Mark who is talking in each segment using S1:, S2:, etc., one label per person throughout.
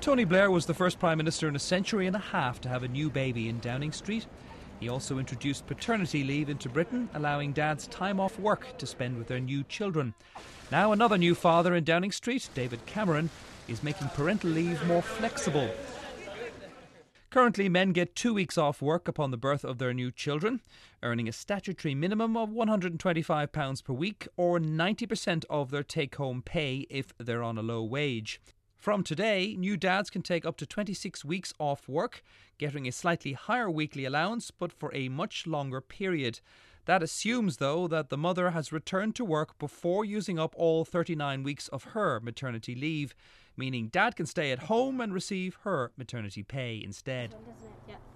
S1: Tony Blair was the first Prime Minister in a century and a half to have a new baby in Downing Street. He also introduced paternity leave into Britain, allowing dads time off work to spend with their new children. Now another new father in Downing Street, David Cameron, is making parental leave more flexible. Currently, men get 2 weeks off work upon the birth of their new children, earning a statutory minimum of £125 per week or 90% of their take-home pay if they're on a low wage. From today, new dads can take up to 26 weeks off work, getting a slightly higher weekly allowance but for a much longer period. That assumes, though, that the mother has returned to work before using up all 39 weeks of her maternity leave, meaning dad can stay at home and receive her maternity pay instead.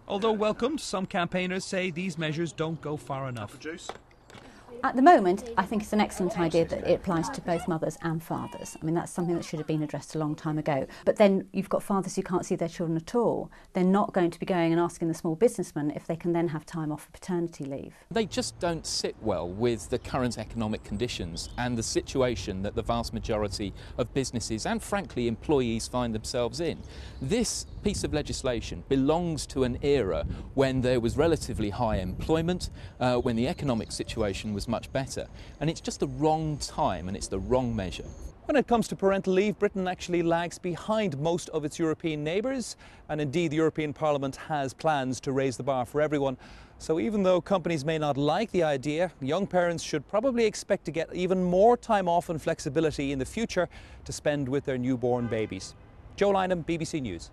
S1: Although welcomed, some campaigners say these measures don't go far enough.
S2: At the moment, I think it's an excellent idea that it applies to both mothers and fathers. I mean, that's something that should have been addressed a long time ago. But then you've got fathers who can't see their children at all. They're not going to be going and asking the small businessman if they can then have time off for paternity leave.
S3: They just don't sit well with the current economic conditions and the situation that the vast majority of businesses and, frankly, employees find themselves in. This piece of legislation belongs to an era when there was relatively high employment, when the economic situation was much better, and it's just the wrong time and it's the wrong measure.
S1: When it comes to parental leave, Britain actually lags behind most of its European neighbours, and indeed the European Parliament has plans to raise the bar for everyone. So even though companies may not like the idea, young parents should probably expect to get even more time off and flexibility in the future to spend with their newborn babies. Joe LYNAM, BBC News.